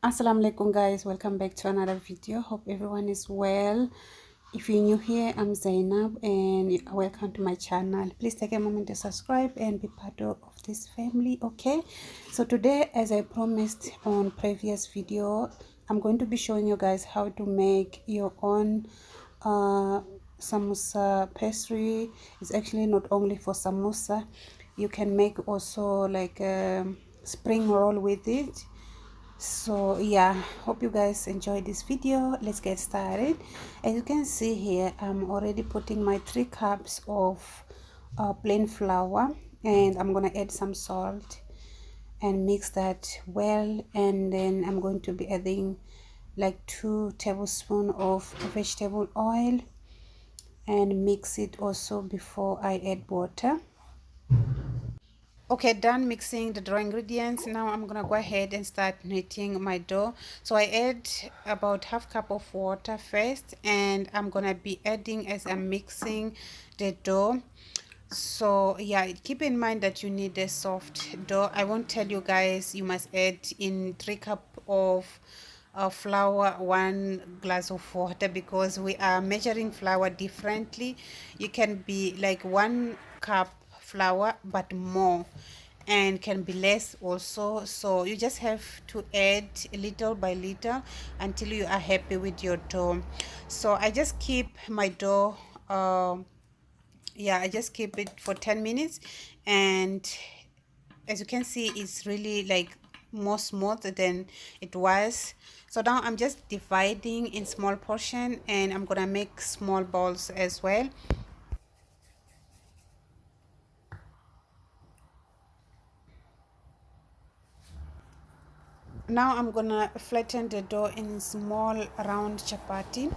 Assalamualaikum guys, welcome back to another video. Hope everyone is well. If you're new here, I'm Zainab and welcome to my channel. Please take a moment to subscribe and be part of this family. Okay, so today, as I promised on previous video, I'm going to be showing you guys how to make your own samosa pastry. It's actually not only for samosa, you can make also like a spring roll with it. So yeah, hope you guys enjoy this video. Let's get started. As you can see here, I'm already putting my 3 cups of plain flour, and I'm gonna add some salt and mix that well, and then I'm going to be adding like 2 tablespoons of vegetable oil and mix it also before I add water. Okay, done mixing the dry ingredients. Now I'm gonna go ahead and start kneading my dough. So I add about half cup of water first, and I'm gonna be adding as I'm mixing the dough. So yeah, keep in mind that you need a soft dough. I won't tell you guys you must add in 3 cup of flour 1 glass of water, because we are measuring flour differently. You can be like 1 cup flour but more, and can be less also. So you just have to add little by little until you are happy with your dough. So I just keep my dough yeah, I just keep it for 10 minutes, and as you can see, it's really like more smooth than it was. So now I'm just dividing in small portion, and I'm gonna make small balls as well. Now I'm gonna flatten the dough in small round chapati.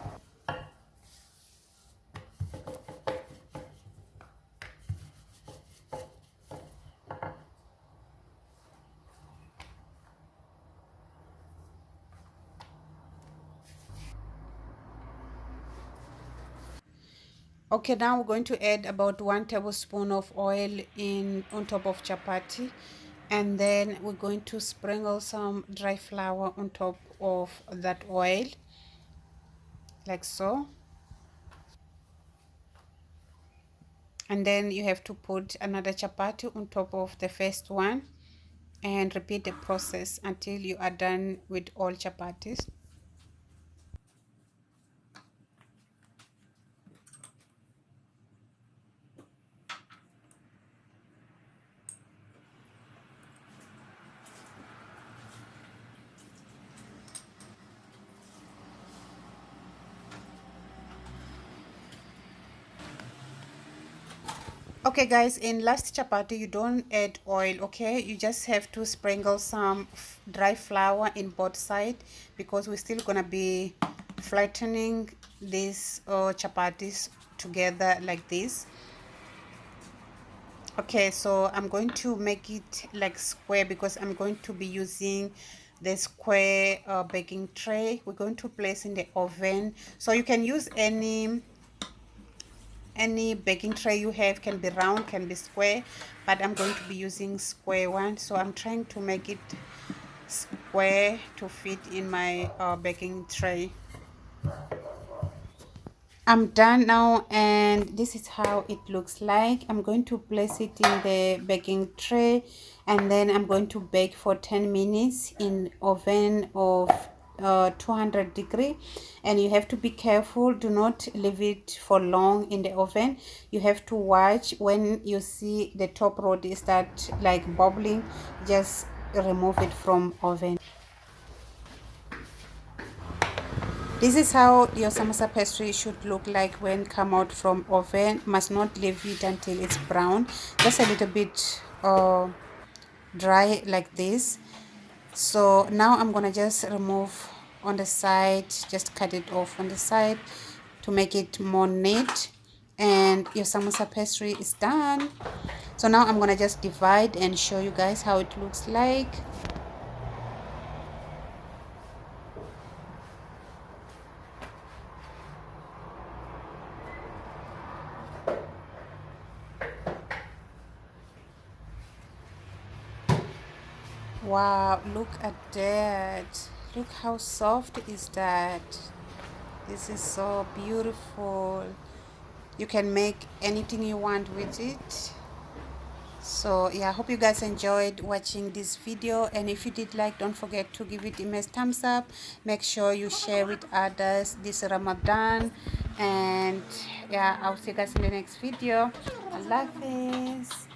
Okay, now we're going to add about 1 tablespoon of oil in on top of chapati, and then we're going to sprinkle some dry flour on top of that oil, like so. And then you have to put another chapati on top of the first one, and repeat the process until you are done with all chapatis. Okay guys, in last chapati you don't add oil. Okay, you just have to sprinkle some dry flour in both sides, because we're still gonna be flattening these chapatis together like this. Okay, so I'm going to make it like square, because I'm going to be using the square baking tray. We're going to place in the oven, so you can use any baking tray you have. Can be round, can be square, but I'm going to be using square one. So I'm trying to make it square to fit in my baking tray. I'm done now, and this is how it looks like. I'm going to place it in the baking tray, and then I'm going to bake for 10 minutes in oven of 200 degree. And you have to be careful, do not leave it for long in the oven. You have to watch when you see the top roti start like bubbling, just remove it from oven. This is how your samosa pastry should look like when come out from oven. Must not leave it until it's brown, just a little bit dry like this. So now I'm gonna just remove on the side, just cut it off on the side to make it more neat, and your samosa pastry is done. So now I'm gonna just divide and show you guys how it looks like. Wow, look at that. Look how soft is that. This is so beautiful. You can make anything you want with it. So yeah, I hope you guys enjoyed watching this video, and if you did like, don't forget to give it a thumbs up. Make sure you share with others this Ramadan, and yeah, I'll see you guys in the next video. Allah Hafiz.